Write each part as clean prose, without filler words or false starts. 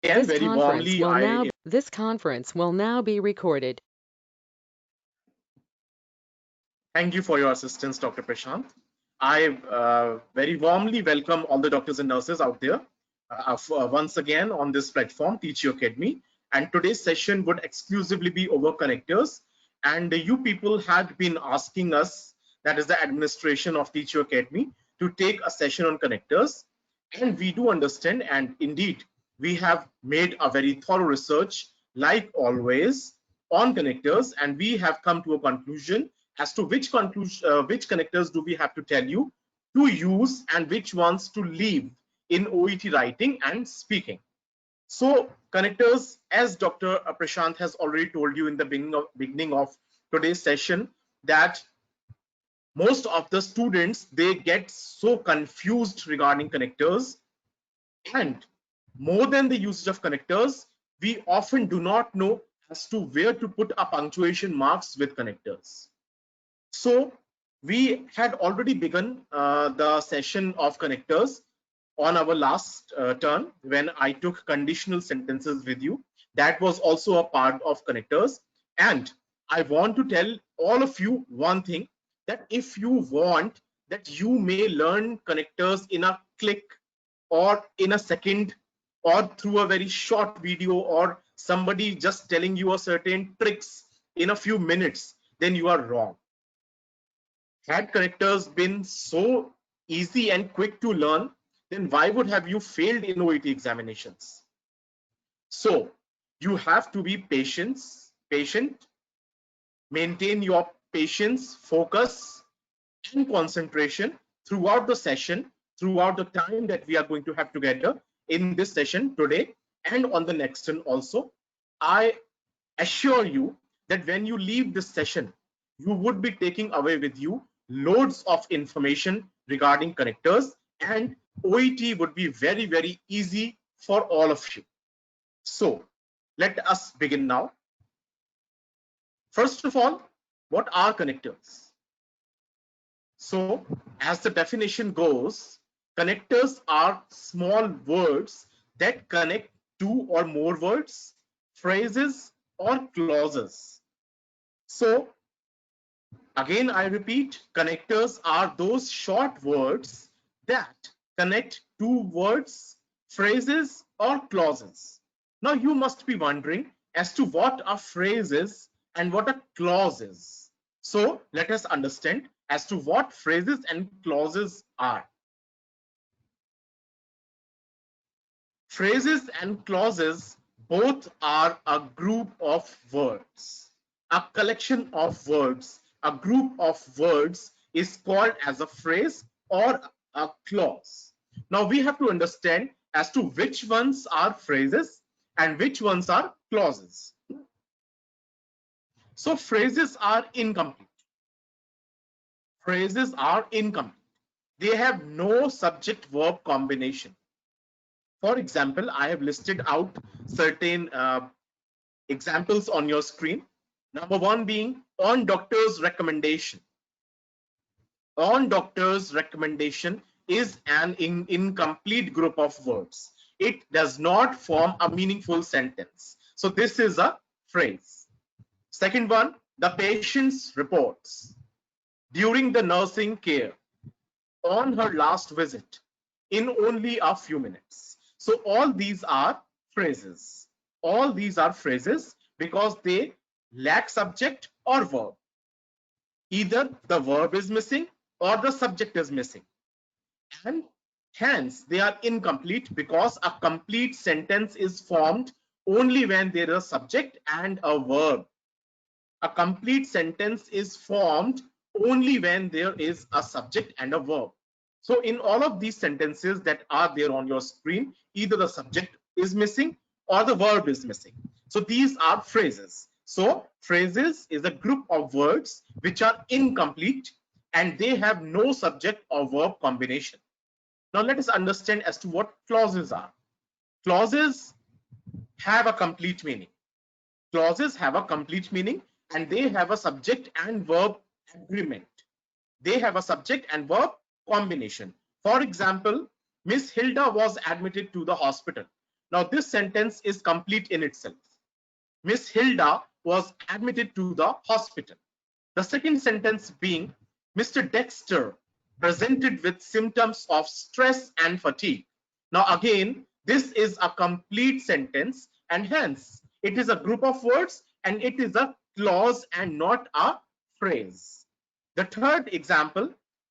Again, very warmly, This conference will now be recorded. thank you for your assistance, Dr. Prashant. I very warmly welcome all the doctors and nurses out there once again on this platform, Teach You Academy. And today's session would exclusively be over connectors. And you people had been asking us, that is the administration of Teach You Academy, to take a session on connectors. And we do understand, and indeed, we have made a very thorough research, like always, on connectors, and we have come to a conclusion as to which connectors do we have to tell you to use and which ones to leave in OET writing and speaking. So connectors, as Dr. Prashant has already told you in the beginning of today's session, that most of the students, they get so confused regarding connectors, and more than the usage of connectors, we often do not know as to where to put our punctuation marks with connectors. So we had already begun the session of connectors on our last turn when I took conditional sentences with you. That was also a part of connectors. And I want to tell all of you one thing, that if you want that you may learn connectors in a click or in a second or through a very short video or somebody just telling you a certain tricks in a few minutes, then you are wrong. Had connectors been so easy and quick to learn, then why would have you failed in OET examinations? So you have to be patient, maintain your patience, focus, and concentration throughout the session, throughout the time that we are going to have together in this session today and on the next one also. I assure you that when you leave this session, you would be taking away with you loads of information regarding connectors, and OET would be very, very easy for all of you. So let us begin now. First of all, what are connectors? So as the definition goes, connectors are small words that connect two or more words, phrases, or clauses. So again, I repeat, connectors are those short words that connect two words, phrases, or clauses. Now you must be wondering as to what a phrase is and what a clause is. So let us understand as to what phrases and clauses are. Phrases and clauses both are a group of words, a collection of words. A group of words is called as a phrase or a clause. Now we have to understand as to which ones are phrases and which ones are clauses. So phrases are incomplete. Phrases are incomplete. They have no subject verb combination. For example, I have listed out certain examples on your screen. Number one being on doctor's recommendation. On doctor's recommendation is an incomplete group of words. It does not form a meaningful sentence. So this is a phrase. Second one, the patient's reports. During the nursing care, on her last visit, in only a few minutes. So all these are phrases. All these are phrases because they lack subject or verb. Either the verb is missing or the subject is missing. And hence they are incomplete because a complete sentence is formed only when there is a subject and a verb. A complete sentence is formed only when there is a subject and a verb. So in all of these sentences that are there on your screen, either the subject is missing or the verb is missing. So these are phrases. So phrases is a group of words which are incomplete and they have no subject or verb combination. Now let us understand as to what clauses are. Clauses have a complete meaning. Clauses have a complete meaning and they have a subject and verb agreement. They have a subject and verb combination. For example, Miss Hilda was admitted to the hospital. Now this sentence is complete in itself. Miss Hilda was admitted to the hospital. The second sentence being, Mr. Dexter presented with symptoms of stress and fatigue. Now again, this is a complete sentence and hence it is a group of words and it is a clause and not a phrase. The third example,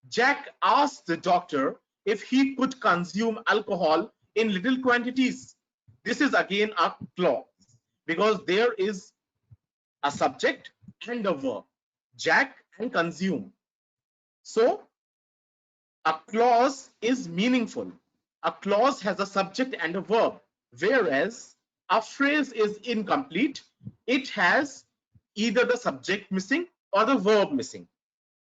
Jack asked the doctor if he could consume alcohol in little quantities. This is again a clause because there is a subject and a verb, Jack and consume. So a clause is meaningful. A clause has a subject and a verb, whereas a phrase is incomplete. It has either the subject missing or the verb missing.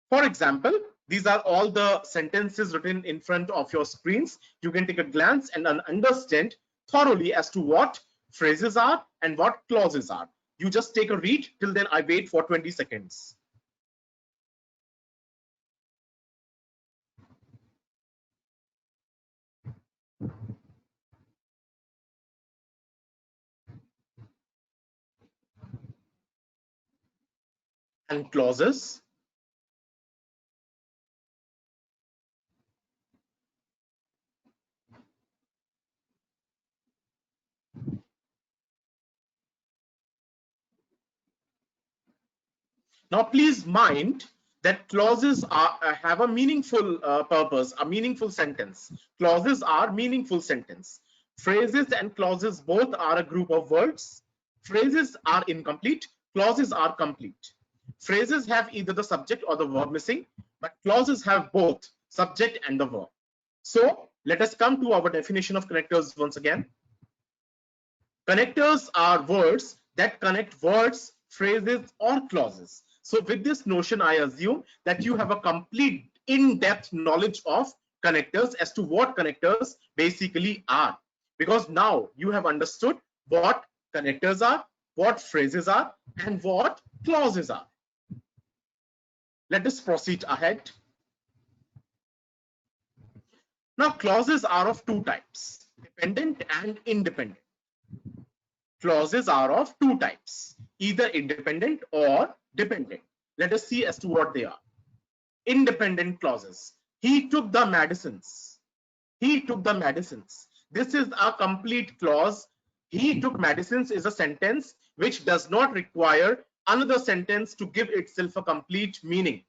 For example, these are all the sentences written in front of your screens. You can take a glance and understand thoroughly as to what phrases are and what clauses are. You just take a read. Till then, I wait for 20 seconds. And clauses. Now, please mind that clauses have a meaningful purpose, a meaningful sentence. Clauses are meaningful sentence. Phrases and clauses both are a group of words. Phrases are incomplete. Clauses are complete. Phrases have either the subject or the verb missing, but clauses have both subject and the verb. So let us come to our definition of connectors once again. Connectors are words that connect words, phrases, or clauses. So with this notion, I assume that you have a complete in-depth knowledge of connectors as to what connectors basically are. Because now you have understood what connectors are, what phrases are, and what clauses are. Let us proceed ahead. Now, clauses are of two types, dependent and independent. Clauses are of two types, either independent or dependent. Let us see as to what they are. Independent clauses. He took the medicines. He took the medicines. This is a complete clause. He took medicines is a sentence which does not require another sentence to give itself a complete meaning.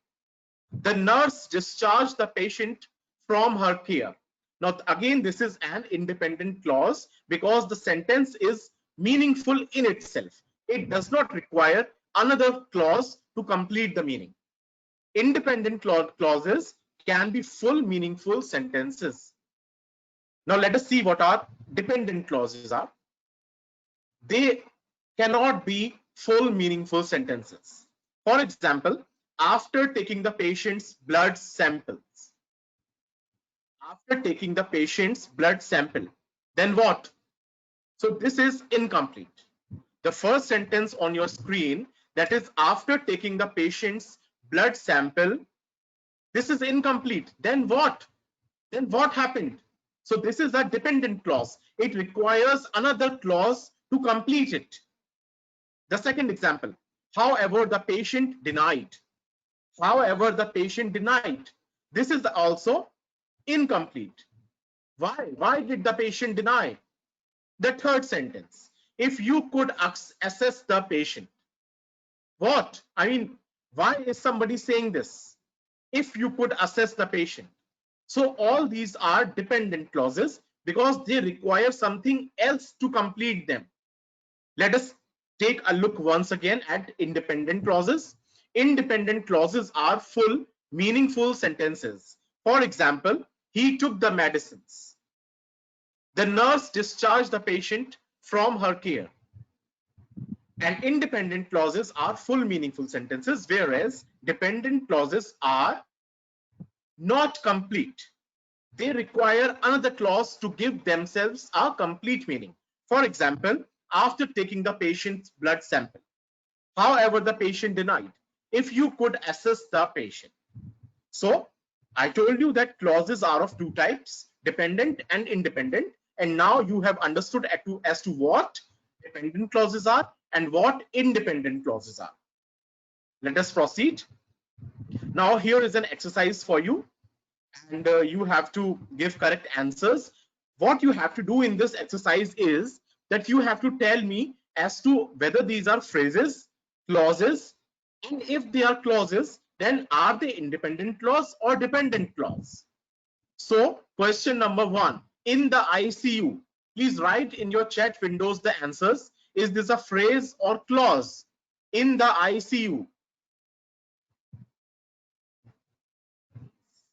The nurse discharged the patient from her care. Now, again, this is an independent clause because the sentence is meaningful in itself. It does not require another clause to complete the meaning. Independent clauses can be full meaningful sentences. Now let us see what our dependent clauses are. They cannot be full meaningful sentences. For example, after taking the patient's blood samples. After taking the patient's blood sample, then what? So this is incomplete. The first sentence on your screen, that is after taking the patient's blood sample, this is incomplete. Then what? Then what happened? So this is a dependent clause. It requires another clause to complete it. The second example, however, the patient denied. However, the patient denied. This is also incomplete. Why? Why did the patient deny? The third sentence, if you could assess the patient. What? I mean, why is somebody saying this? If you could assess the patient. So all these are dependent clauses because they require something else to complete them. Let us take a look once again at independent clauses. Independent clauses are full, meaningful sentences. For example, he took the medicines. The nurse discharged the patient from her care. And independent clauses are full, meaningful sentences, whereas dependent clauses are not complete. They require another clause to give themselves a complete meaning. For example, after taking the patient's blood sample. However, the patient denied. If you could assess the patient. So I told you that clauses are of two types, dependent and independent, and now you have understood as to what dependent clauses are and what independent clauses are. Let us proceed. Now here is an exercise for you, and you have to give correct answers. What you have to do in this exercise is that you have to tell me as to whether these are phrases, clauses, and if they are clauses, then are they independent clause or dependent clause? So question number 1, in the ICU, please write in your chat windows the answers. Is this a phrase or clause? In the ICU.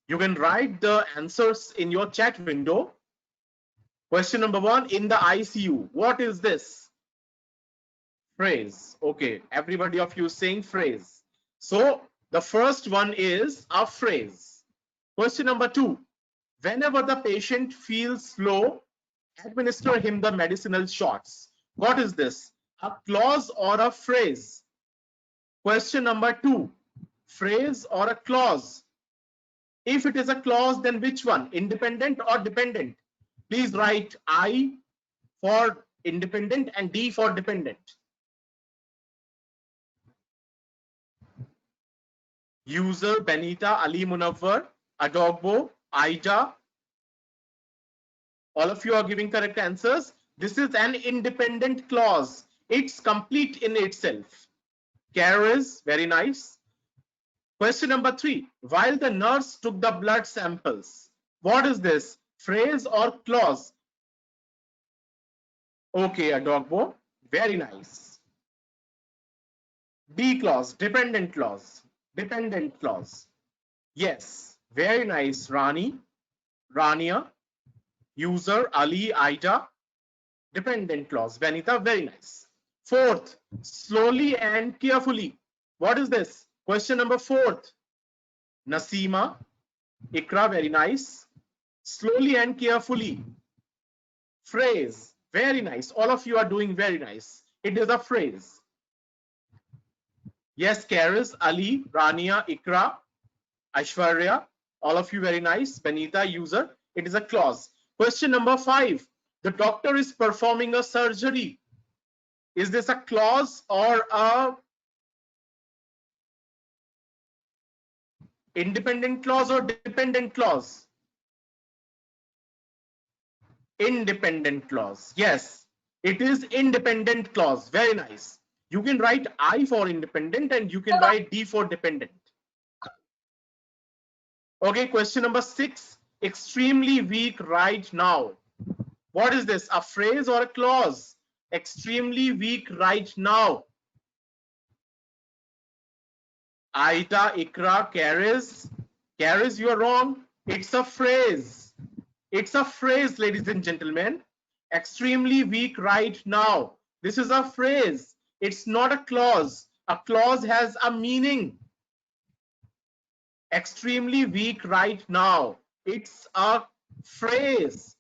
You can write the answers in your chat window. Question number 1, in the ICU. What is this? Phrase. Okay, everybody of you saying phrase. So the first one is a phrase. Question number 2, whenever the patient feels slow, administer him the medicinal shots. What is this? A clause or a phrase? Question number 2, phrase or a clause? If it is a clause, then which one? Independent or dependent? Please write I for independent and D for dependent. User, Benita, Ali Munawwar, Adogbo, Aida. All of you are giving correct answers. This is an independent clause. It's complete in itself. Carers, very nice. Question number 3, while the nurse took the blood samples. What is this? Phrase or clause? Okay, Adogbo, very nice. D clause, dependent clause. Dependent clause. Yes, very nice, Rani, Rania. User, Ali, Aida. Dependent clause. Vanita, very nice. 4th, slowly and carefully. What is this? Question number 4th. Nasima, Ikra, very nice. Slowly and carefully. Phrase, very nice. All of you are doing very nice. It is a phrase. Yes, Karis, Ali, Rania, Ikra, Aishwarya, all of you very nice. Benita, user, it is a clause. Question number 5, the doctor is performing a surgery. Is this a clause or a independent clause or dependent clause? Independent clause. Yes, it is independent clause. Very nice. You can write I for independent and you can write D for dependent. Okay, question number 6, extremely weak right now. What is this? A phrase or a clause? Extremely weak right now. Aida, Ikra, Karis. Karis, you are wrong. It's a phrase. It's a phrase, ladies and gentlemen. Extremely weak right now. This is a phrase. It's not a clause. A clause has a meaning. Extremely weak right now. It's a phrase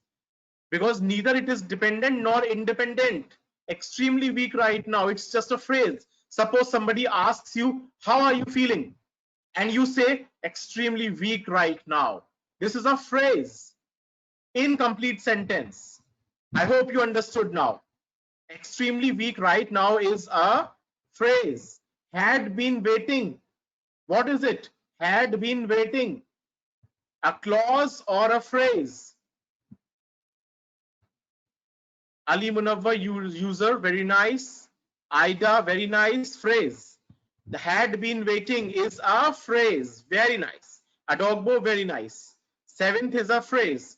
because neither it is dependent nor independent. Extremely weak right now. It's just a phrase. Suppose somebody asks you, how are you feeling? And you say, extremely weak right now. This is a phrase. Incomplete sentence. I hope you understood now. Extremely weak right now is a phrase. Had been waiting. What is it? Had been waiting. A clause or a phrase? Ali Munawwar, user, very nice. Aida, very nice. Phrase. The had been waiting is a phrase. Very nice. Adogbo, very nice. 7th is a phrase.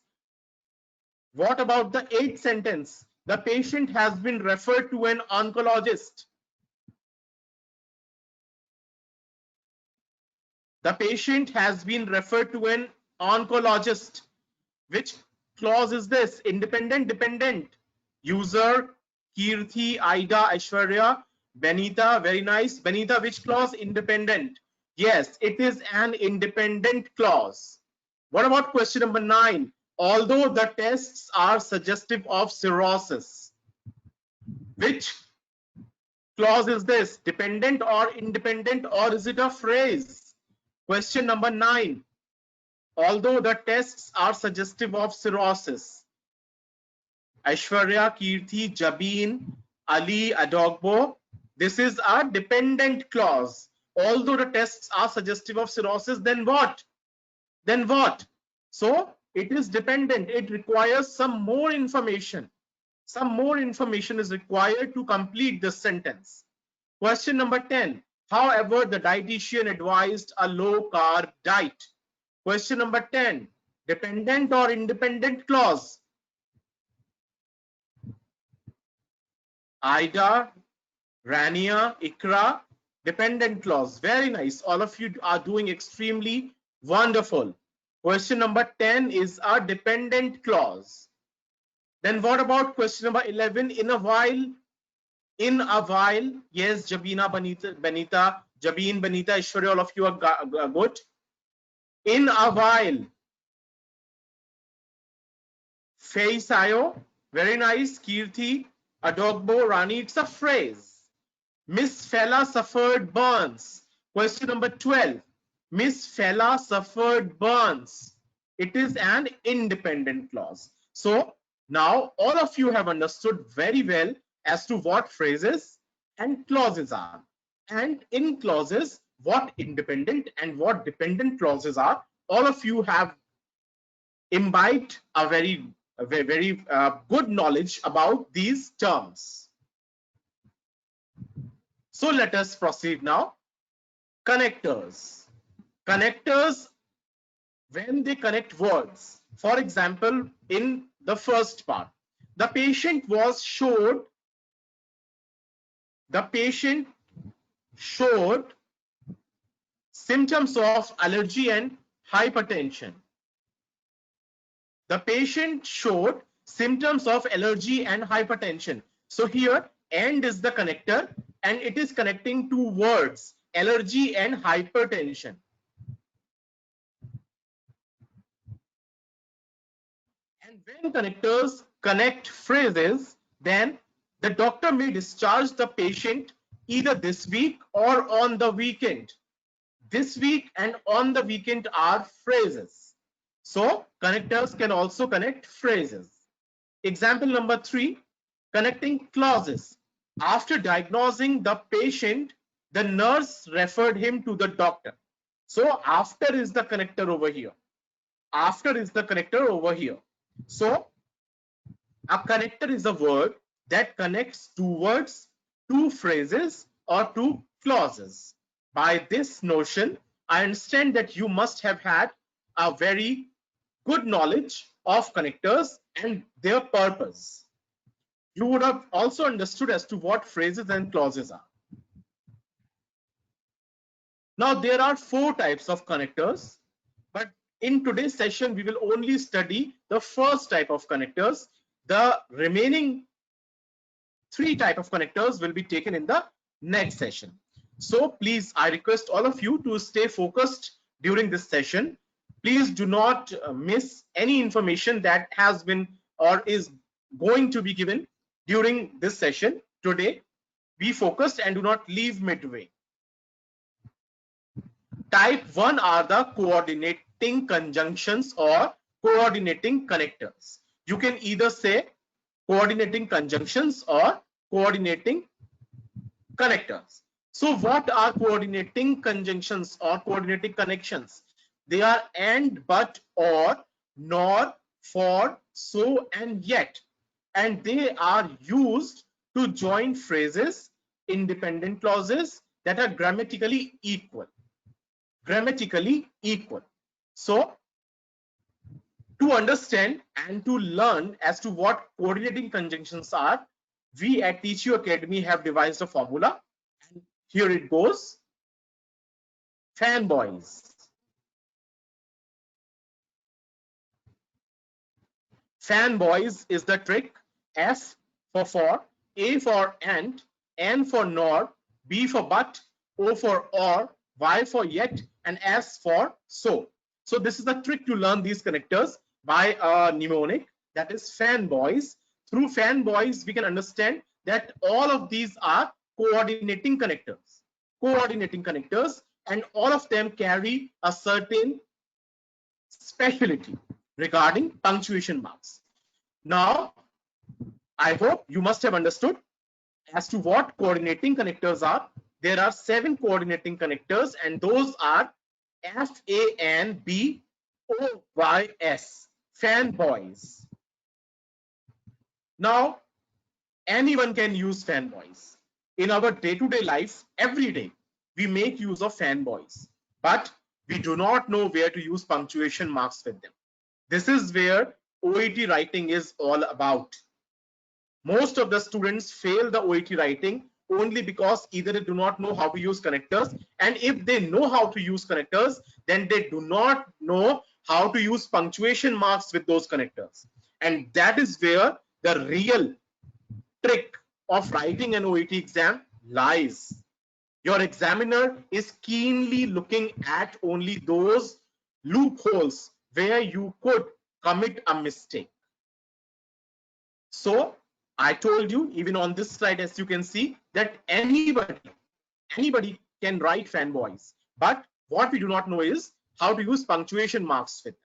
What about the 8th sentence? The patient has been referred to an oncologist. The patient has been referred to an oncologist. Which clause is this? Independent, dependent? User, Kirti, Aida, Aishwarya, Benita, very nice. Benita, which clause? Independent. Yes, it is an independent clause. What about question number 9? Although the tests are suggestive of cirrhosis. Which clause is this? Dependent or independent, or is it a phrase? Question number 9. Although the tests are suggestive of cirrhosis. Aishwarya, Kirti, Jabin, Ali, Adogbo. This is a dependent clause. Although the tests are suggestive of cirrhosis, then what? Then what? So it is dependent. It requires some more information. Some more information is required to complete this sentence. Question number 10. However, the dietitian advised a low carb diet. Question number 10. Dependent or independent clause? Ida, Rania, Ikra, dependent clause. Very nice. All of you are doing extremely wonderful. Question number 10 is a dependent clause. Then what about question number 11? In a while. In a while. Yes, Jabina, Benita, Jabin, Benita, Ishwarya, all of you are good. In a while. Feisayo. Very nice. Kirti, Adogbo, Rani. It's a phrase. Miss Fella suffered burns. Question number 12. Miss Fella suffered burns. It is an independent clause. So now all of you have understood very well as to what phrases and clauses are. And in clauses, what independent and what dependent clauses are. All of you have imbibed a very good knowledge about these terms. So let us proceed now. Connectors. Connectors, when they connect words. For example, in the first part, the patient showed symptoms of allergy and hypertension. The patient showed symptoms of allergy and hypertension. So here, and is the connector, and it is connecting two words, allergy and hypertension. And when connectors connect phrases, then the doctor may discharge the patient either this week or on the weekend. This week and on the weekend are phrases. So connectors can also connect phrases. Example number 3, connecting clauses. After diagnosing the patient, the nurse referred him to the doctor. So after is the connector over here. After is the connector over here. So a connector is a word that connects two words, two phrases, or two clauses. By this notion, I understand that you must have had a very good knowledge of connectors and their purpose. You would have also understood as to what phrases and clauses are. Now, there are 4 types of connectors, but in today's session, we will only study the first type of connectors. The remaining 3 types of connectors will be taken in the next session. So please, I request all of you to stay focused during this session. Please do not miss any information that has been or is going to be given during this session today. Be focused and do not leave midway. Type 1 are the coordinating conjunctions or coordinating connectors. You can either say coordinating conjunctions or coordinating connectors. So what are coordinating conjunctions or coordinating connections? They are and, but, or, nor, for, so, and yet. And they are used to join phrases, independent clauses that are grammatically equal. Grammatically equal. So, to understand and to learn as to what coordinating conjunctions are, we at Teach You Academy have devised a formula. And here it goes. Fanboys. Fanboys is the trick. F for, A for and, N for nor, B for but, O for or, Y for yet, and S for so. So this is the trick to learn these connectors by a mnemonic, that is fanboys. Through fanboys, we can understand that all of these are coordinating connectors. Coordinating connectors, and all of them carry a certain specialty regarding punctuation marks. Now, I hope you must have understood as to what coordinating connectors are. There are 7 coordinating connectors, and those are FANBOYS, fanboys. Now, anyone can use fanboys. In our day-to-day life, every day, we make use of fanboys, but we do not know where to use punctuation marks with them. This is where OET writing is all about. Most of the students fail the OET writing only because either they do not know how to use connectors, and if they know how to use connectors, then they do not know how to use punctuation marks with those connectors. And that is where the real trick of writing an OET exam lies. Your examiner is keenly looking at only those loopholes where you could commit a mistake. So I told you, even on this slide, as you can see, that anybody can write fanboys, but what we do not know is how to use punctuation marks with them.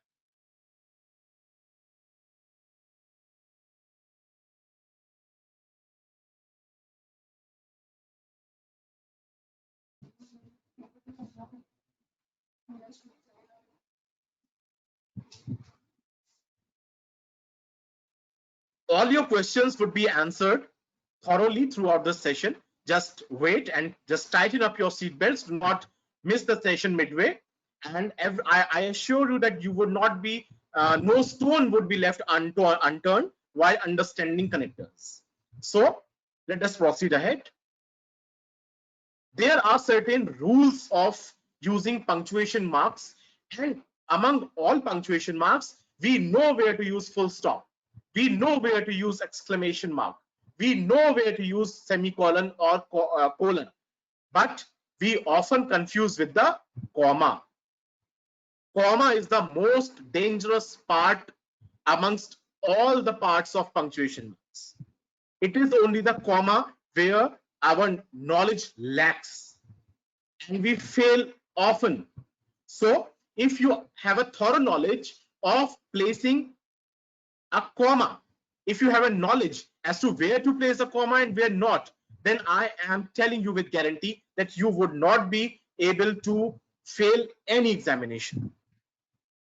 All your questions would be answered thoroughly throughout the session. Just wait and just tighten up your seat belts. Do not miss the session midway. And I assure you that you would not be, no stone would be left unturned while understanding connectors. So let us proceed ahead. There are certain rules of using punctuation marks, and among all punctuation marks, we know where to use full stop. We know where to use exclamation mark. We know where to use semicolon or colon, but we often confuse with the comma. Comma is the most dangerous part amongst all the parts of punctuation marks. It is only the comma where our knowledge lacks and we fail often. So if you have a thorough knowledge of placing a comma, if you have a knowledge as to where to place a comma and where not, then I am telling you with guarantee that you would not be able to fail any examination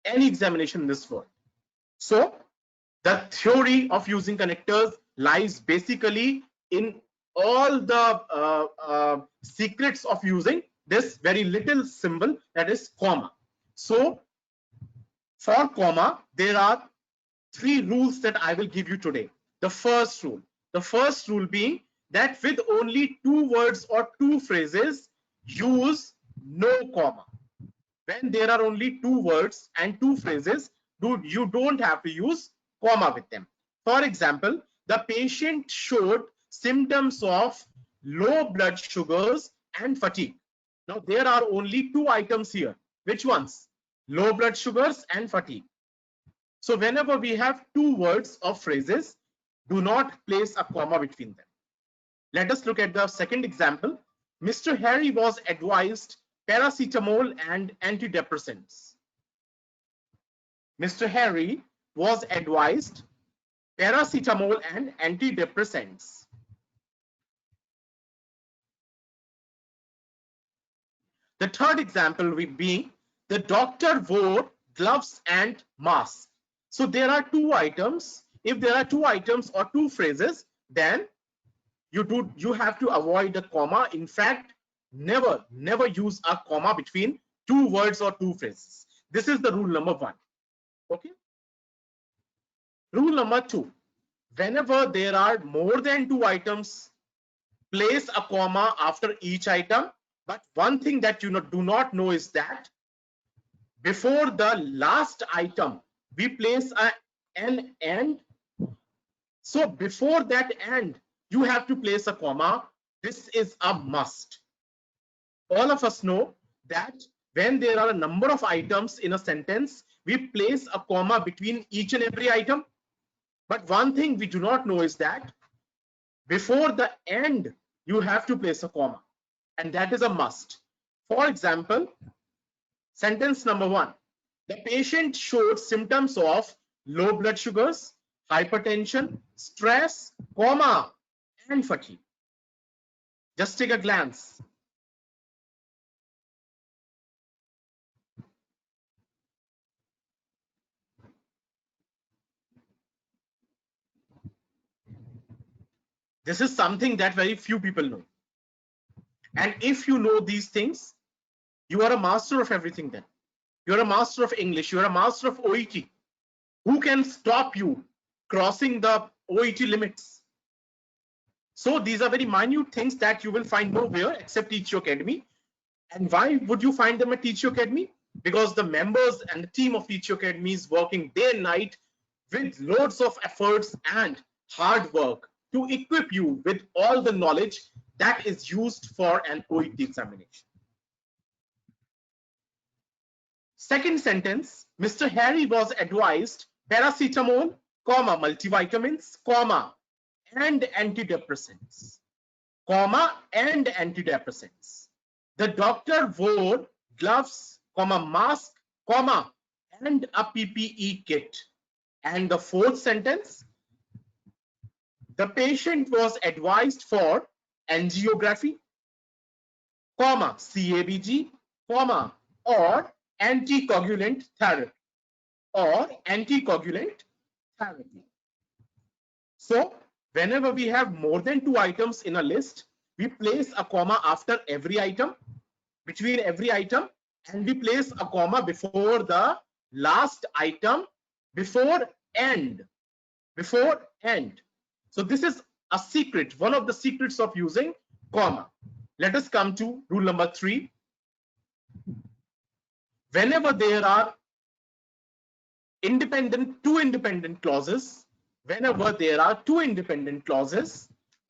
in this world. So the theory of using connectors lies basically in all the secrets of using this very little symbol, that is comma. So for comma, there are 3 rules that I will give you today. The first rule being that with only 2 words or 2 phrases, use no comma. When there are only 2 words and 2 phrases, you don't have to use comma with them. For example, the patient showed symptoms of low blood sugars and fatigue. Now there are only 2 items here. Which ones? Low blood sugars and fatigue. So whenever we have 2 words or phrases, do not place a comma between them. Let us look at the second example. Mr. Harry was advised paracetamol and antidepressants. Mr. Harry was advised paracetamol and antidepressants. The third example being the doctor wore gloves and mask. So there are 2 items. If there are 2 items or 2 phrases, then you have to avoid a comma. In fact, never use a comma between 2 words or 2 phrases. This is the rule number 1. Okay. Rule number 2. Whenever there are more than 2 items, place a comma after each item. But one thing that you do not know is that before the last item, we place an and. So before that and, you have to place a comma. This is a must. All of us know that when there are a number of items in a sentence, we place a comma between each and every item. But one thing we do not know is that before the end, you have to place a comma, and that is a must. For example, sentence number 1, the patient showed symptoms of low blood sugars, hypertension, stress, coma, and fatigue. Just take a glance. This is something that very few people know. And if you know these things, you are a master of everything then. You're a master of English, you're a master of OET. Who can stop you crossing the OET limits? So these are very minute things that you will find nowhere except Teach You Academy. And why would you find them at Teach You Academy? Because the members and the team of Teach You Academy is working day and night with loads of efforts and hard work to equip you with all the knowledge that is used for an OET examination. Second sentence, Mr. Harry was advised paracetamol, comma, multivitamins, comma, and antidepressants, comma, and antidepressants. The doctor wore gloves, comma, mask, comma, and a PPE kit. And the fourth sentence, the patient was advised for angiography, comma, CABG, comma, or anticoagulant therapy, So whenever we have more than 2 items in a list, we place a comma after every item, between every item, and we place a comma before the last item, before end. So this is a secret, one of the secrets of using comma. Let us come to rule number 3. Whenever there are two independent clauses,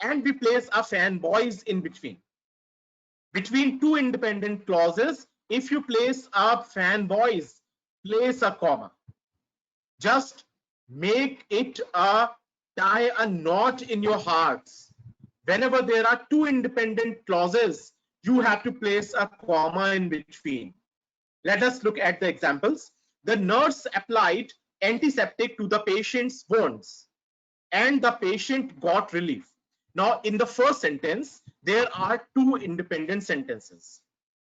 and we place a fanboys in between two independent clauses, if you place a fanboys, place a comma. Just make it tie a knot in your hearts. Whenever there are two independent clauses, you have to place a comma in between. Let us look at the examples. The nurse applied antiseptic to the patient's wounds and the patient got relief. Now, in the first sentence, there are two independent sentences.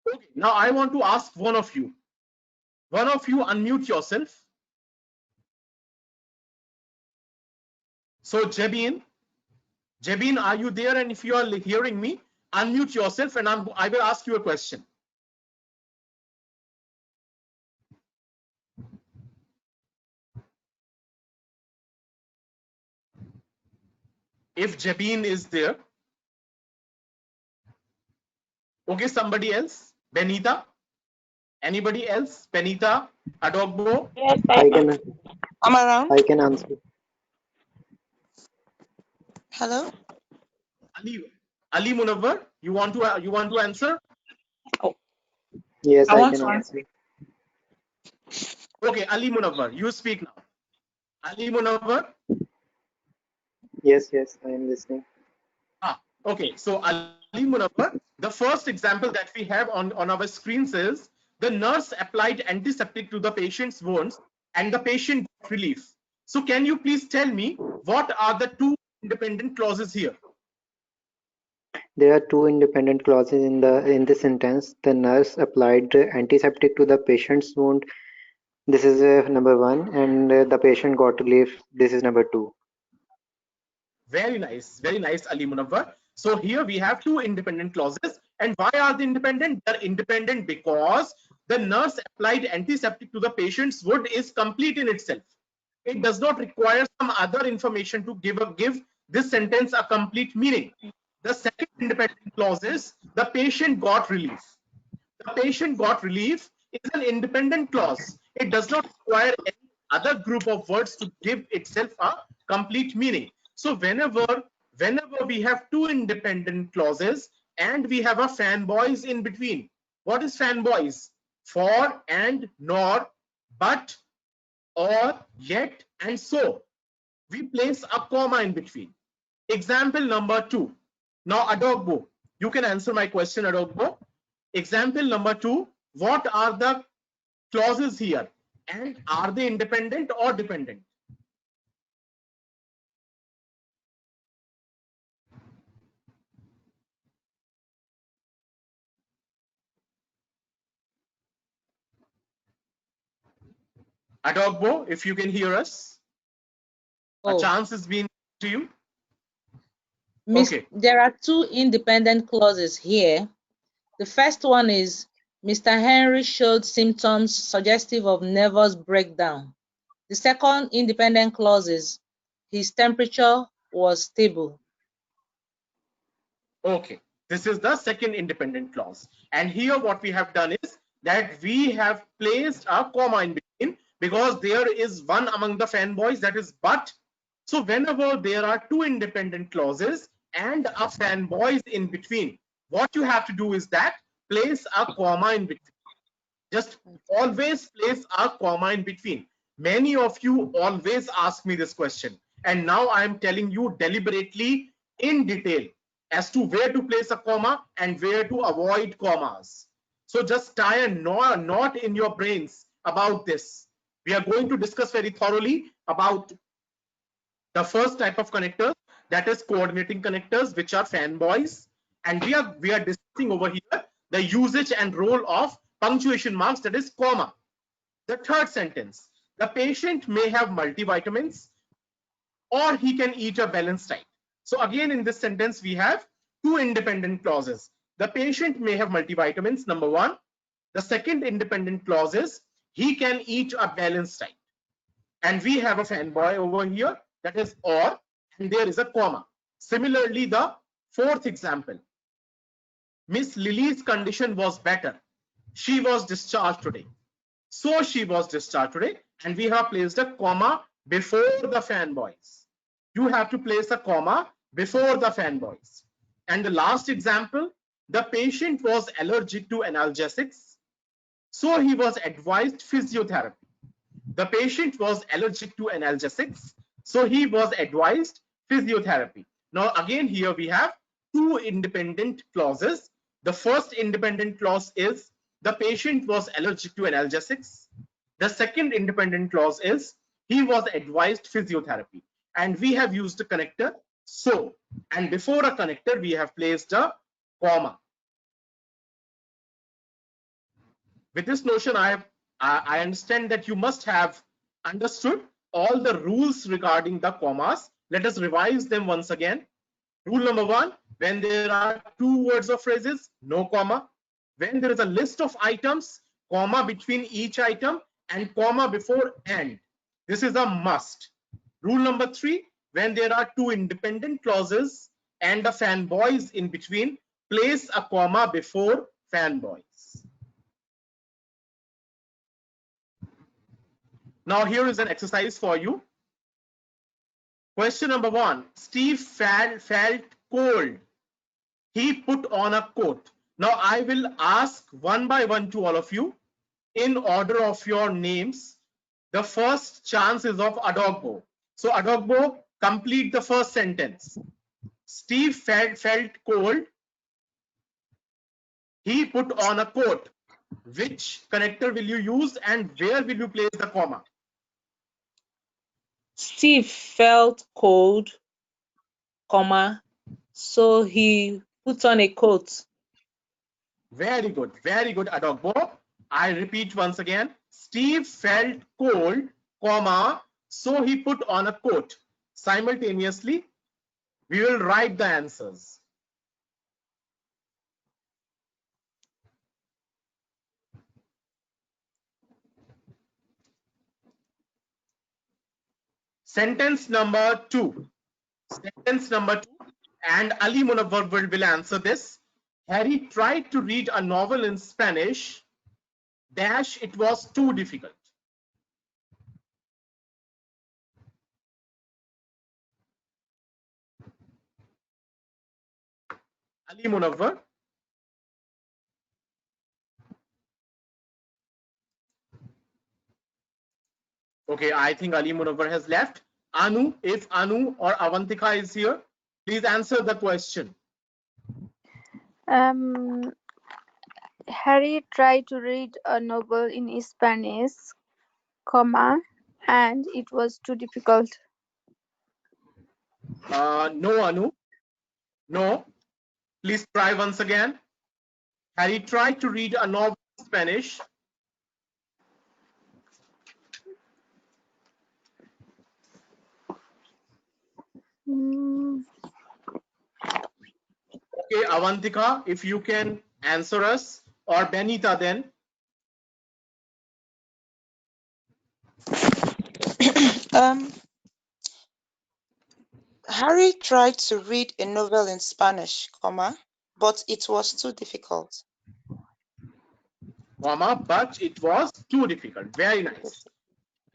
Okay, now I want to ask one of you. One of you unmute yourself. So, Jabin, are you there? And if you are hearing me, unmute yourself and I will ask you a question. If Jabin is there. Okay, somebody else? Benita? Anybody else? Benita? Adogbo? Yes, I'm around. I can answer. Hello. Ali Munawwar, you want to answer? Yes, I can answer. Okay, Ali Munawwar, you speak now. Ali Munawwar? Yes, I am listening. Okay, so Ali Munawwar, the first example that we have on our screen says, the nurse applied antiseptic to the patient's wounds and the patient got relief. So can you please tell me what are the two independent clauses here? There are two independent clauses in this sentence. The nurse applied antiseptic to the patient's wound. This is number 1, and the patient got relief. This is number 2. Very nice, Ali Munawwar. So here we have two independent clauses. And why are they independent? They're independent because the nurse applied antiseptic to the patient's wound is complete in itself. It does not require some other information to give this sentence a complete meaning. The second independent clause is the patient got relief. The patient got relief is an independent clause. It does not require any other group of words to give itself a complete meaning. So whenever we have two independent clauses and we have a fanboys in between. What is fanboys? For, and, nor, but, or, yet, and so. We place a comma in between. Example number 2. Now, Adogbo, you can answer my question, Adogbo. Example number 2. What are the clauses here? And are they independent or dependent? Adogbo, if you can hear us, a Oh, chance has been to you. Miss, Okay. there are two independent clauses here. The first one is Mr. Henry showed symptoms suggestive of nervous breakdown. The second independent clause is his temperature was stable. Okay, this is the second independent clause. And here what we have done is that we have placed a comma in between because there is one among the fanboys, that is but. So whenever there are two independent clauses and a fanboys in between, what you have to do is that place a comma in between. Just always place a comma in between. Many of you always ask me this question, and now I am telling you deliberately in detail as to where to place a comma and where to avoid commas. So just tie a knot in your brains about this. We are going to discuss very thoroughly about the first type of connectors, that is coordinating connectors, which are fanboys, and we are discussing over here the usage and role of punctuation marks, that is comma. The third sentence, the patient may have multivitamins or he can eat a balanced diet. So again, in this sentence we have two independent clauses. The patient may have multivitamins, number one. The second independent clause is he can eat a balanced diet. And we have a fanboy over here, that is or, and there is a comma. Similarly, the fourth example, Miss Lily's condition was better. She was discharged today. So she was discharged today, and we have placed a comma before the fanboys. You have to place a comma before the fanboys. And the last example, the patient was allergic to analgesics, so he was advised physiotherapy. The patient was allergic to analgesics, so he was advised physiotherapy. Now again, here we have two independent clauses. The first independent clause is the patient was allergic to analgesics. The second independent clause is he was advised physiotherapy. And we have used a connector so, and before a connector we have placed a comma. With this notion, I understand that you must have understood all the rules regarding the commas. Let us revise them once again. Rule number one, when there are two words or phrases, no comma. When there is a list of items, comma between each item and comma before and. This is a must. Rule number three, when there are two independent clauses and a fanboys in between, place a comma before fanboys. Now here is an exercise for you. Question number one, Steve felt cold. He put on a coat. Now I will ask one by one to all of you in order of your names. The first chance is of Adogbo. So Adogbo, complete the first sentence. Steve felt cold. He put on a coat. Which connector will you use and where will you place the comma? Steve felt cold, comma, so he put on a coat. Very good, Adogbo. I repeat once again. Steve felt cold, comma, so he put on a coat. Simultaneously, we will write the answers. Sentence number two. Sentence number two, and Ali Munawwar will answer this. Harry tried to read a novel in Spanish. Dash, it was too difficult. Ali Munawwar. Okay, I think Ali Munawwar has left. Anu, if Anu or Avantika is here, please answer the question. Harry tried to read a novel in Spanish, comma, and it was too difficult. No, Anu. No. Please try once again. Harry tried to read a novel in Spanish. Mm, Okay, Avantika, if you can answer us, or Benita then. Harry tried to read a novel in Spanish, but it was too difficult. Comma, but it was too difficult. Very nice.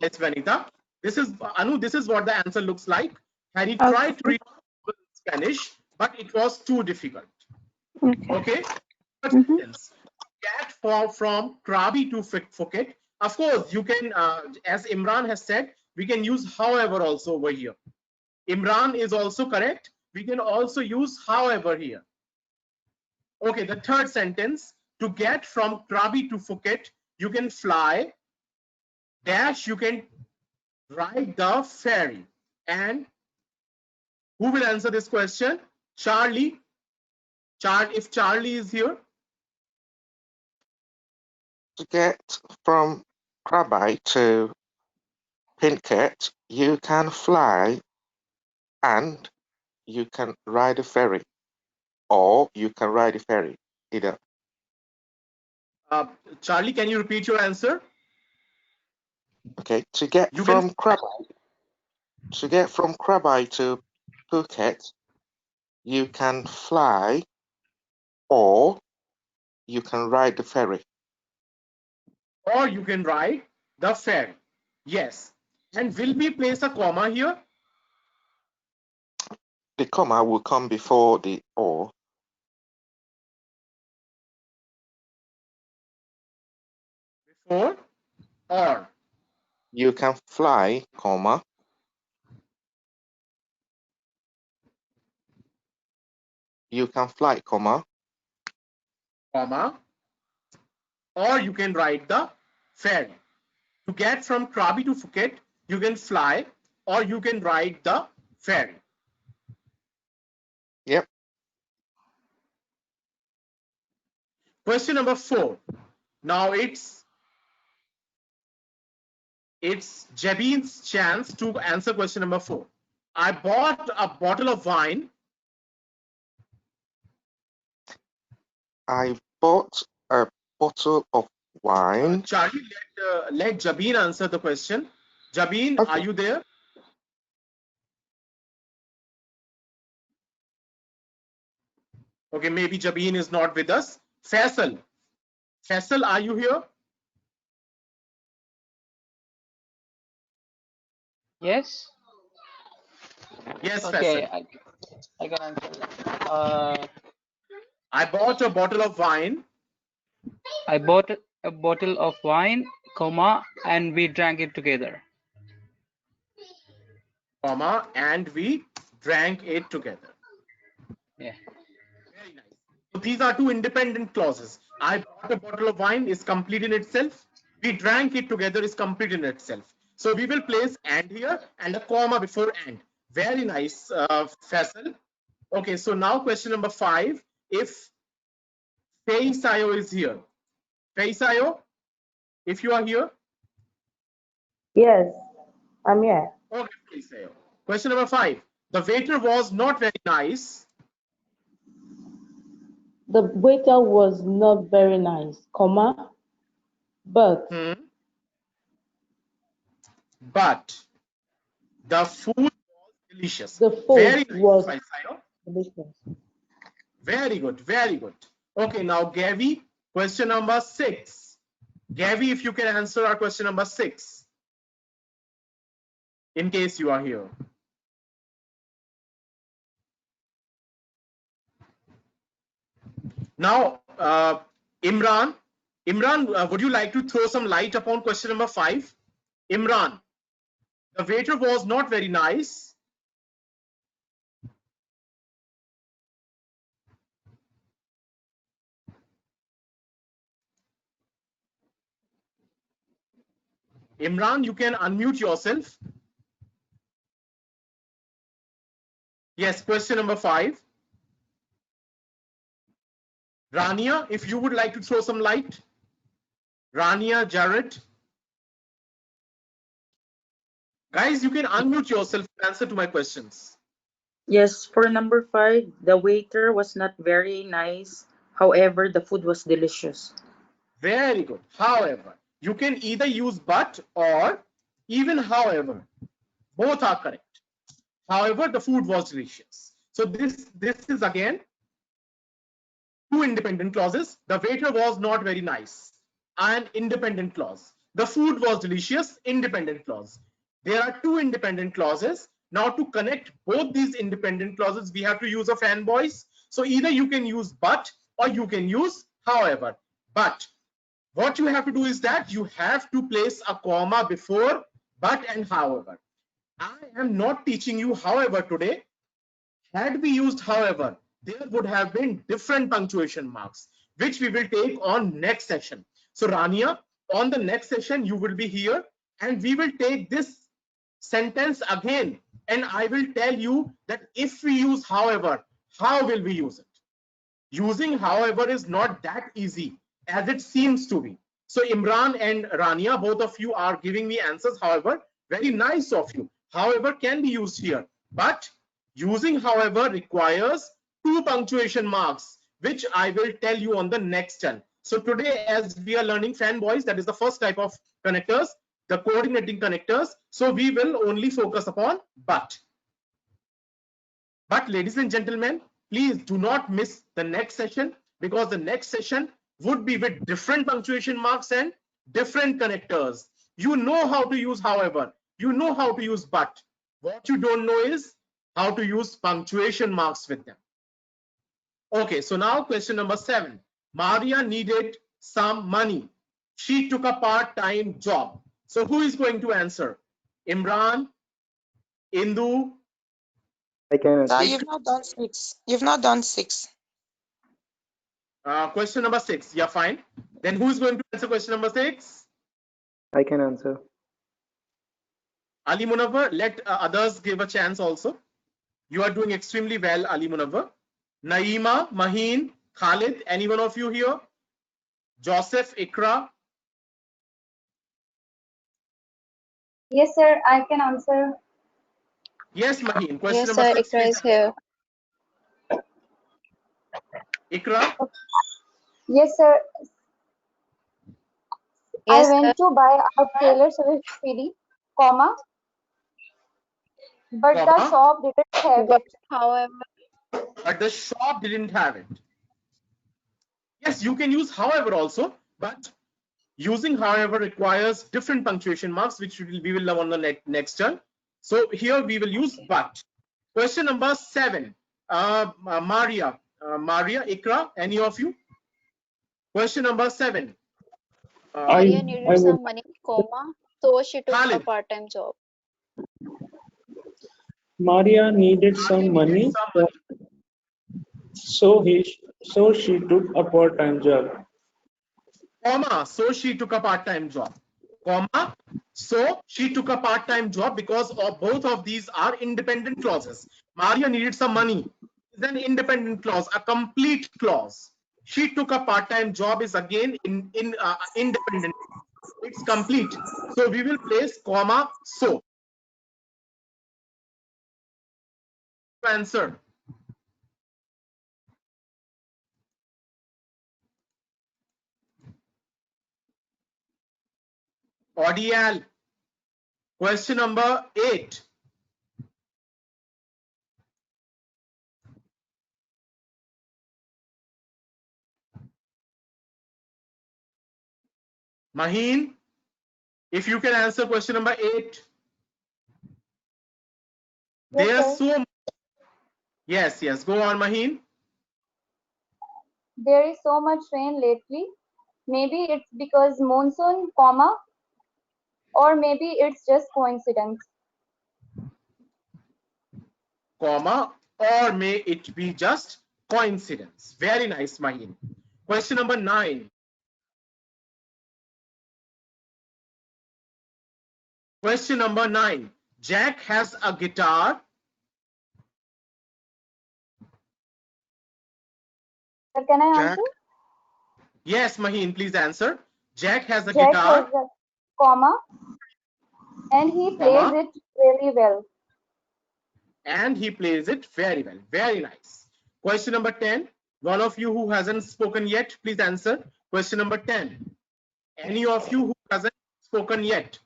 Let's Benita. This is Anu. This is what the answer looks like. Harry tried to okay. read Spanish, but it was too difficult. Okay. Okay. Third Mm-hmm. sentence. Get from Krabi to Phuket. Of course, you can, as Imran has said, we can use however also over here. Imran is also correct. We can also use however here. Okay, the third sentence. To get from Krabi to Phuket, you can fly, dash, you can ride the ferry. And who will answer this question? Charlie. If Charlie is here. To get from Krabi to Phuket, you can fly and you can ride a ferry, or you can ride a ferry, either. Charlie, can you repeat your answer? Okay, to get You from Krabi to Phuket, you can fly or you can ride the ferry. Or you can ride the ferry. Yes. And will we place a comma here? The comma will come before the or. Before or. You can fly, comma. You can fly, comma. Comma. Or you can ride the ferry. To get from Krabi to Phuket, you can fly or you can ride the ferry. Yep. Question number 4. Now it's Jabin's chance to answer question number 4. I bought a bottle of wine. I bought a bottle of wine. Charlie, let Jabin answer the question. Jabin, Okay. are you there? Okay, maybe Jabin is not with us. Faisal, are you here? Yes. Yes, Okay, Faisal. I can answer that. I bought a bottle of wine. I bought a bottle of wine, comma, and we drank it together. Comma, and we drank it together. Yeah. Very nice. So these are two independent clauses. I bought a bottle of wine is complete in itself. We drank it together is complete in itself. So we will place and here and a comma before and. Very nice, Faisal. Okay, so now question number 5. If Feisayo is here. Feisayo, if you are here. Yes, I'm here. Okay, Feisayo. Question number 5. The waiter was not very nice. The waiter was not very nice, comma, but the food was delicious. the food Very nice, was Feisayo. delicious. Very good, very good. Okay, now Gavi, question number 6. Gavi, if you can answer our question number 6, in case you are here. Now, Imran, would you like to throw some light upon question number 5? Imran, the waiter was not very nice. Imran, you can unmute yourself. Yes, question number 5. Rania, if you would like to throw some light. Rania, Jared. Guys, you can unmute yourself and answer to my questions. Yes, for number 5, the waiter was not very nice. However, the food was delicious. Very good. However, you can either use but or even however. Both are correct. However, the food was delicious. So this is again two independent clauses. The waiter was not very nice, an independent clause. The food was delicious, independent clause. There are two independent clauses. Now to connect both these independent clauses, we have to use a fan voice. So either you can use but or you can use however. But what you have to do is that you have to place a comma before but and however. I am not teaching you however today. Had we used however, there would have been different punctuation marks, which we will take on next session. So Rania, on the next session, you will be here and we will take this sentence again. And I will tell you that if we use however, how will we use it? Using however is not that easy as it seems to be. So Imran and Rania, both of you are giving me answers. However, very nice of you. However can be used here, but using however requires two punctuation marks, which I will tell you on the next turn. So today, as we are learning fan voice, that is the first type of connectors, the coordinating connectors. So we will only focus upon but. But ladies and gentlemen, please do not miss the next session, because the next session would be with different punctuation marks and different connectors. You know how to use however, you know how to use but. What you don't know is how to use punctuation marks with them. Okay, so now question number 7. Maria needed some money. She took a part-time job. So who is going to answer? Imran, Indu? I can answer. Sir, you've not done 6. You've not done 6. Question number 6. Yeah, fine. Then who is going to answer question number 6? I can answer. Ali Munawwar, let others give a chance also. You are doing extremely well, Ali Munawwar. Naima, Maheen, Khalid, any one of you here? Joseph, Ikra? Yes, sir, I can answer. Yes, Maheen. Question Yes, number sir. 6. Ikra is here. Ikra? Yes, sir. Yes, I sir. went to buy a Taylor Swift CD, comma, but the Comma? shop didn't have But it. however, But the shop didn't have it. Yes, you can use however also, but using however requires different punctuation marks, which we will learn on the next turn. So here we will use but. Question number 7. Maria, Ikra, any of you? Question number 7. Maria needed some money, comma, so she took a Khalid. part-time job. Maria needed some money, so she took a part-time job. Comma, so she took a part-time job. Comma, so she took a part-time job, because of both of these are independent clauses. Maria needed some money is an independent clause, a complete clause. She took a part-time job is again independent. It's complete. So we will place comma so. Answer. Audial. Question number 8. Maheen, if you can answer question number 8. Yes, There's sir. so yes, go on, Maheen. There is so much rain lately. Maybe it's because monsoon, comma, or maybe it's just coincidence. Comma, or may it be just coincidence. Very nice, Maheen. Question number 9. Question number 9. Jack has a guitar. Sir, can I Jack, answer? Yes, Maheen, please answer. Jack has a Jack guitar. has a comma, and he plays Comma. it really well. and he plays it very well. Very nice. Question number 10. One of you who hasn't spoken yet, please answer. Question number 10. Any of you who hasn't spoken yet?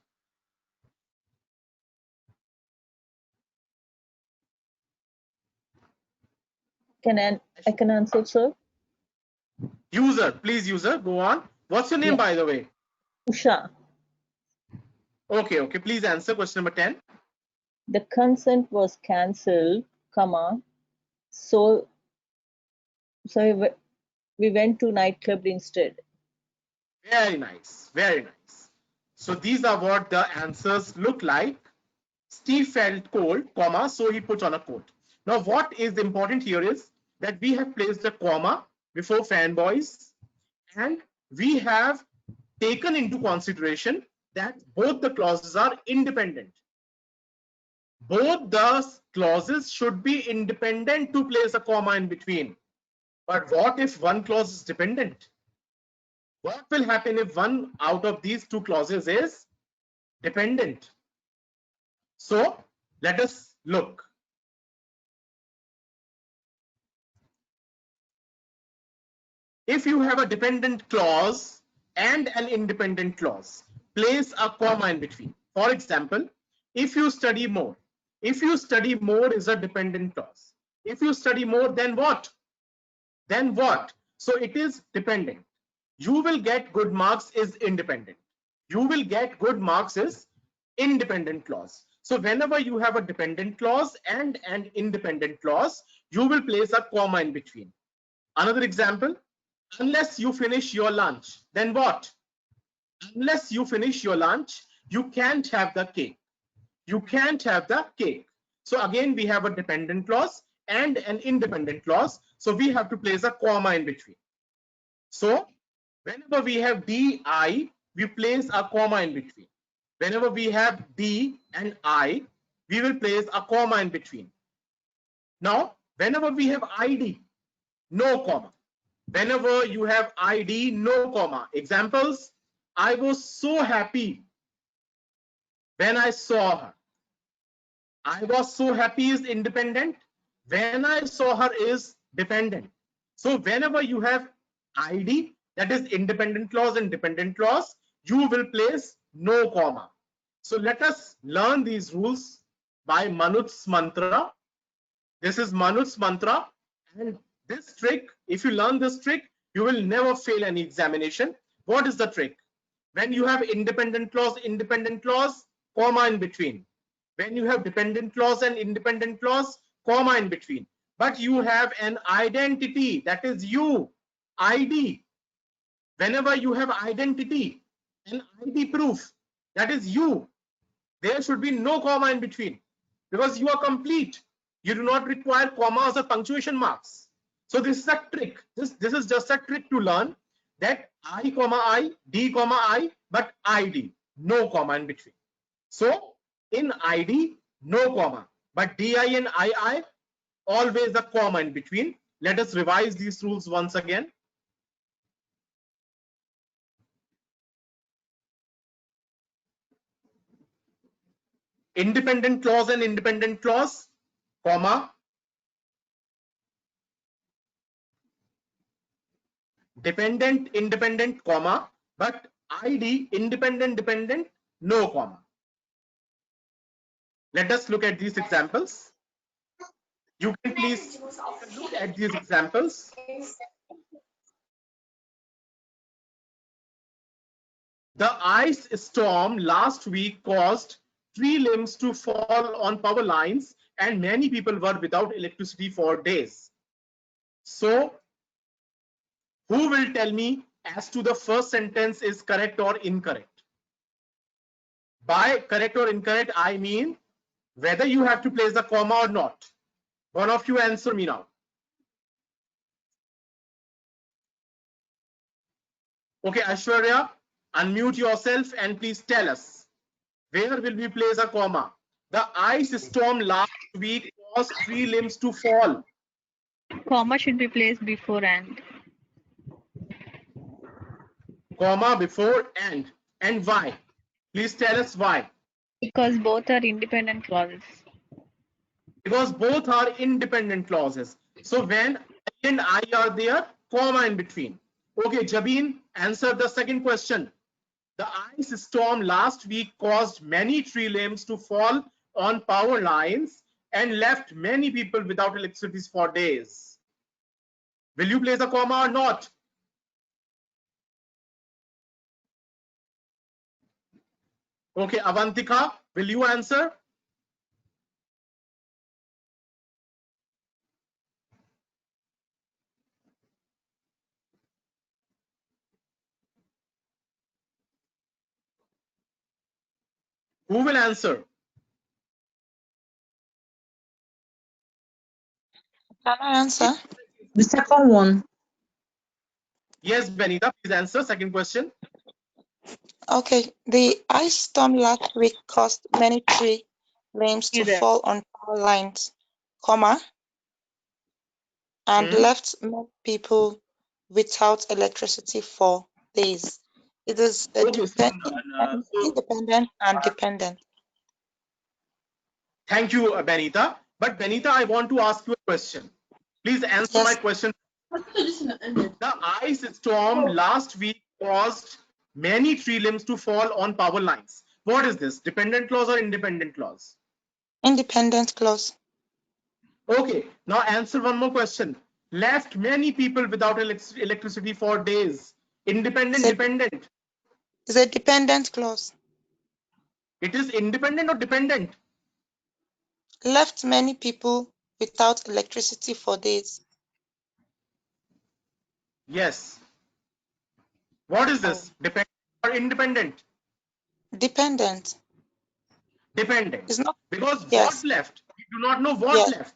I can answer, sir. User, please user, go on. What's your name, Yeah. by the way? Usha. Okay, please answer question number 10. The consent was cancelled, comma, so we went to nightclub instead. Very nice, very nice. So these are what the answers look like. Steve felt cold, comma, so he put on a coat. Now what is important here is that we have placed a comma before fanboys, and we have taken into consideration that both the clauses are independent. Both the clauses should be independent to place a comma in between. But what if one clause is dependent? What will happen if one out of these two clauses is dependent? So let us look. If you have a dependent clause and an independent clause, place a comma in between. For example, if you study more. If you study more is a dependent clause. If you study more, then what? Then what? So it is dependent. You will get good marks is independent. You will get good marks is independent clause. So whenever you have a dependent clause and an independent clause, you will place a comma in between. Another example, unless you finish your lunch, then what? Unless you finish your lunch, you can't have the cake. You can't have the cake. So again, we have a dependent clause and an independent clause. So we have to place a comma in between. So whenever we have DI, we place a comma in between. Whenever we have D and I, we will place a comma in between. Now, whenever we have ID, no comma. Whenever you have ID, no comma. Examples, I was so happy when I saw her. I was so happy is independent. When I saw her is dependent. So whenever you have ID, that is independent clause and dependent clause, you will place no comma. So let us learn these rules by Manut's mantra. This is Manut's mantra, and this trick, if you learn this trick, you will never fail any examination. What is the trick? When you have independent clause, comma in between. When you have dependent clause and independent clause, comma in between. But you have an identity, that is you, ID. Whenever you have identity, an ID proof, that is you, there should be no comma in between because you are complete. You do not require commas or punctuation marks. So this is a trick. This is just a trick to learn that I, comma I, D, comma I, but ID, no comma in between. So in ID, no comma, but DI and II, always a comma in between. Let us revise these rules once again. Independent clause and independent clause, comma. Dependent, independent, comma, but ID, independent, dependent, no comma. Let us look at these examples. You can please look at these examples. The ice storm last week caused tree limbs to fall on power lines and many people were without electricity for days. So who will tell me as to the first sentence is correct or incorrect? By correct or incorrect, I mean whether you have to place the comma or not. One of you answer me now. Okay, Aishwarya, unmute yourself and please tell us, where will we place a comma? The ice storm last week caused tree limbs to fall. Comma should be placed before and. Comma before and. And why? Please tell us why. Because both are independent clauses. because both are independent clauses. So when I and I are there, comma in between. Okay, Jabin, answer the second question. The ice storm last week caused many tree limbs to fall on power lines and left many people without electricity for days. Will you place a comma or not? Okay, Avantika, will you answer? Who will answer? Can I answer? The second one. Yes, Benita, please answer. Second question. Okay, the ice storm last week caused many tree limbs to fall on power lines, comma, and left many people without electricity for days. It is a Okay, independent and dependent. Thank you, Benita. But Benita, I want to ask you a question. Please answer my question. The ice storm last week caused many tree limbs to fall on power lines. What is this? Dependent clause or independent clause? Independent clause. Okay, now answer one more question. Left many people without electricity for days. Independent, dependent. It's a dependent clause. It is independent or dependent? Left many people without electricity for days. Yes. What is this? Dependent or independent? Dependent. Dependent. It's not, because yes. what left? We do not know what Yes. left.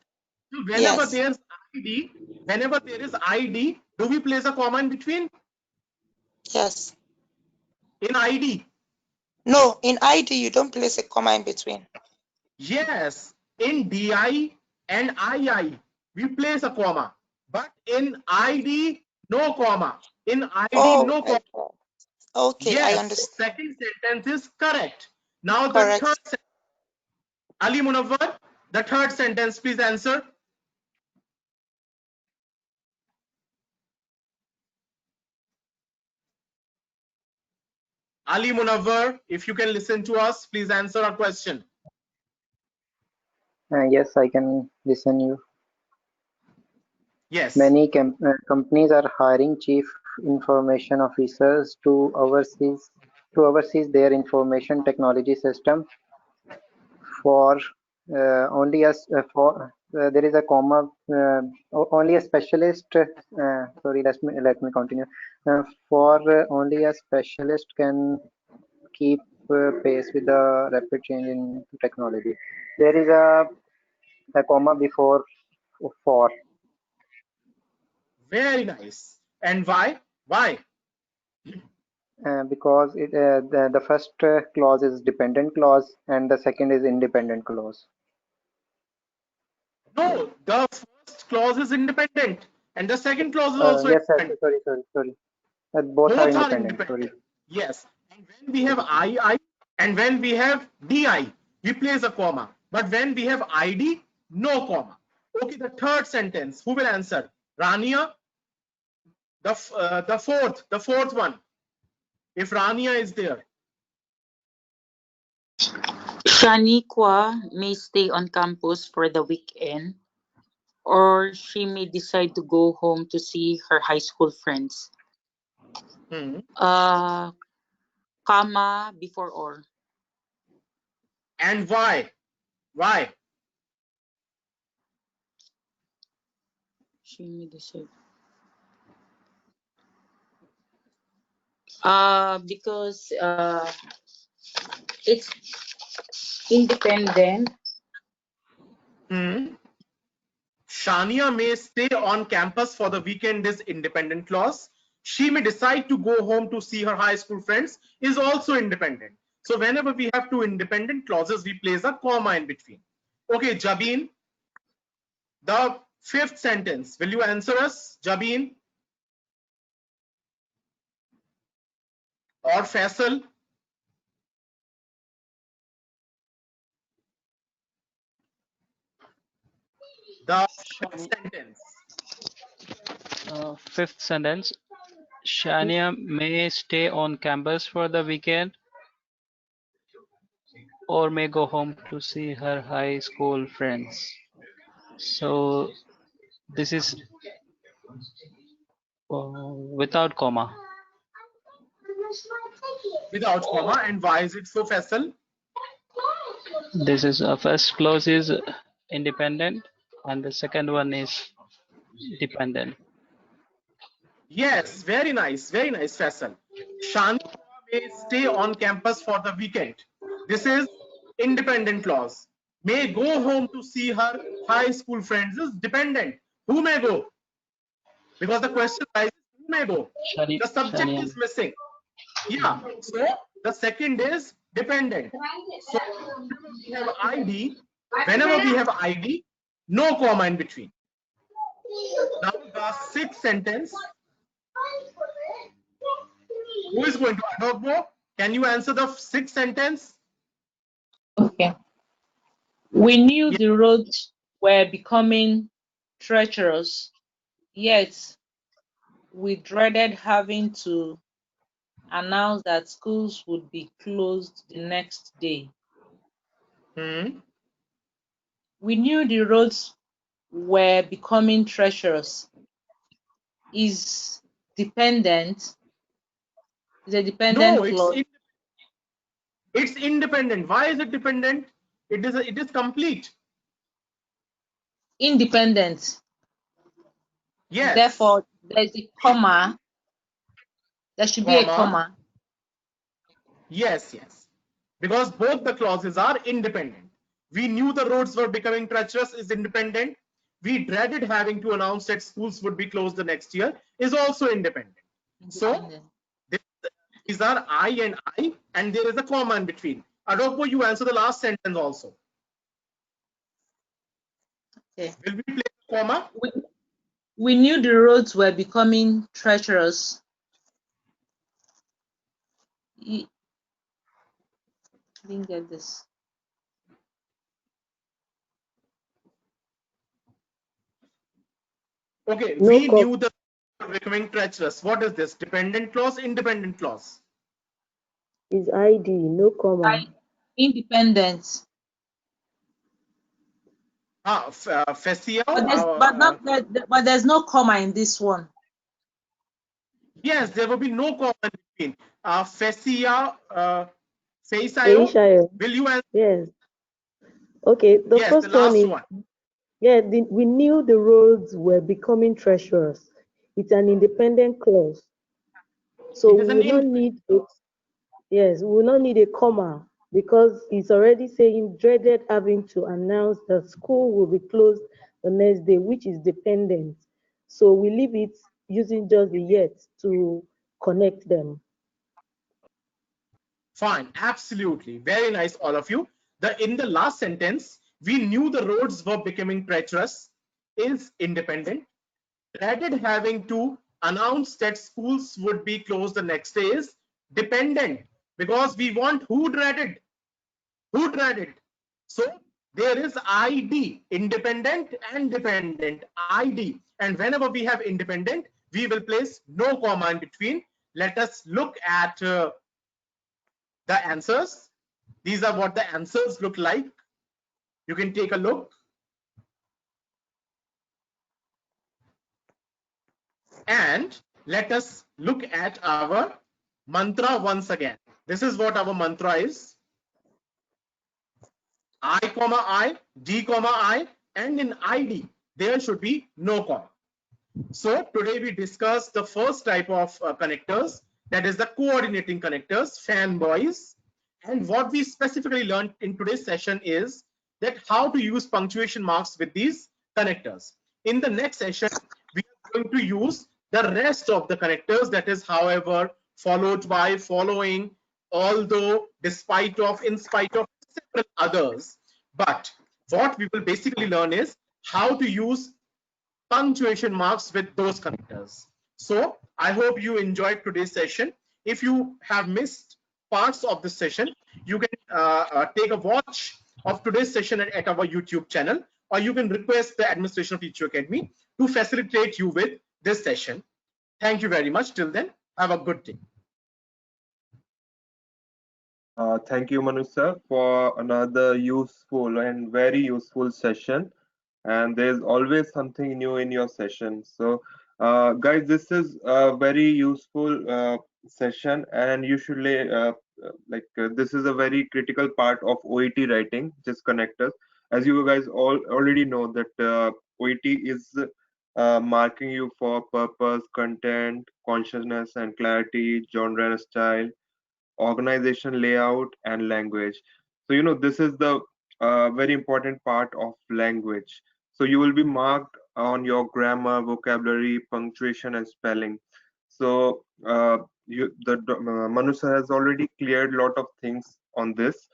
So whenever there's ID, whenever there is ID, do we place a comma in between? Yes. In ID? No, in ID you don't place a comma in between. Yes. In DI and II, we place a comma. But in ID, no comma. In ID, no comma. Okay, yes, I understand. Second sentence is correct. Now Correct. the third sentence. Ali Munawwar, the third sentence, please answer. Ali Munawwar, if you can listen to us, please answer our question. Yes, I can listen you. Yes. Many companies are hiring chief information officers to oversee their information technology system. For only as for there is a comma. Only a specialist. Sorry, let me continue. For only a specialist can keep pace with the rapid change in technology. There is a comma before for. Very nice. And why? Why? Because the first clause is dependent clause and the second is independent clause. No, the first clause is independent and the second clause is also Yes, independent. sorry. Both are independent. Sorry. Yes. And when we have II and when we have DI, we place a comma. But when we have ID, no comma. Okay, the third sentence, who will answer? Rania? The fourth one. If Rania is there. Shaniqua may stay on campus for the weekend, or she may decide to go home to see her high school friends. Comma before or. And why? Why? She may decide. Because it's independent. Shania may stay on campus for the weekend is independent clause. She may decide to go home to see her high school friends is also independent. So whenever we have two independent clauses, we place a comma in between. Okay, Jabin, the fifth sentence. Will you answer us, Jabin? Or Faisal? The fifth sentence. Fifth sentence. Shania may stay on campus for the weekend or may go home to see her high school friends. So this is without comma. Without comma. And why is it so, Faisal? This is first clause is independent and the second one is dependent. Yes, very nice, Faisal. Shania may stay on campus for the weekend. This is independent clause. May go home to see her high school friends is dependent. Who may go? Because the question arises, who may go? The subject is missing. Yeah, so the second is dependent. So we have ID. Whenever we have ID, no comma in between. Now the sixth sentence. Who is going to Adogbo? Can you answer the sixth sentence? Okay. We knew the roads were becoming treacherous, yet we dreaded having to announce that schools would be closed the next day. We knew the roads were becoming treacherous. Is dependent. Is a dependent clause. It's independent. Why is it dependent? It is complete. Independent. Yes. Therefore, there's a comma. There should be a comma. Yes, yes. Because both the clauses are independent. We knew the roads were becoming treacherous is independent. We dreaded having to announce that schools would be closed the next year is also independent. So these are I, and there is a comma in between. Adogbo, you answer the last sentence also. Okay. Will we place a comma? We knew the roads were becoming treacherous. I didn't get this. Okay, we knew the becoming treacherous. What is this? Dependent clause, independent clause? Is ID, no comma. Independent. Facia. But there's no comma in this one. Yes, there will be no comma in between. Facia, Faisal. will you answer? Yes. Okay, the first one is. Yeah, we knew the roads were becoming treacherous. It's an independent clause. So we will not need it. Yes, we will not need a comma because it's already saying dreaded having to announce that school will be closed the next day, which is dependent. So we leave it using just the yet to connect them. Fine, absolutely. Very nice, all of you. In the last sentence, we knew the roads were becoming treacherous is independent. Dreaded having to announce that schools would be closed the next day is dependent, because we want who dreaded. Who dreaded? So there is ID, independent and dependent, ID. And whenever we have independent, we will place no comma in between. Let us look at the answers. These are what the answers look like. You can take a look. And let us look at our mantra once again. This is what our mantra is. I, comma I, D, comma I, and in ID, there should be no comma. So today we discussed the first type of connectors, that is the coordinating connectors, fanboys. And what we specifically learned in today's session is that how to use punctuation marks with these connectors. In the next session, we are going to use the rest of the connectors, that is, however, followed by, following, although, despite of, in spite of, several others. But what we will basically learn is how to use punctuation marks with those connectors. So I hope you enjoyed today's session. If you have missed parts of the session, you can take a watch of today's session at our YouTube channel. or you can request the administration of Teach You Academy to facilitate you with this session. Thank you very much. Till then, have a good day. Thank you, Manu sir, for another useful and very useful session. And there's always something new in your session. So, guys, this is a very useful session, and you should this is a very critical part of OET writing, just connectors. As you guys already know that OET is marking you for purpose, content, consciousness and clarity, genre and style, organization, layout and language. So this is the very important part of language. So you will be marked on your grammar, vocabulary, punctuation and spelling. So Manu sir has already cleared a lot of things on this.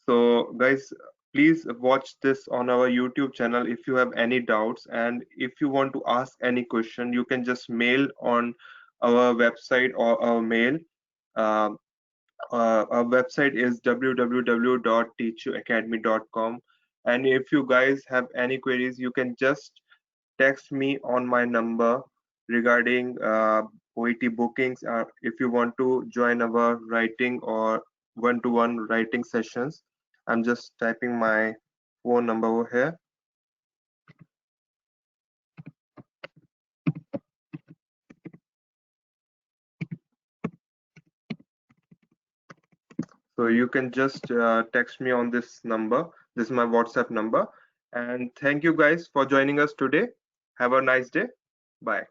So guys, please watch this on our YouTube channel if you have any doubts, and if you want to ask any question, you can just mail on our website or our mail. Our website is www.teachyouacademy.com, and if you guys have any queries, you can just text me on my number regarding OET bookings, if you want to join our writing or one-to-one writing sessions. I'm just typing my phone number over here. So you can just text me on this number. This is my WhatsApp number. And thank you guys for joining us today. Have a nice day. Bye.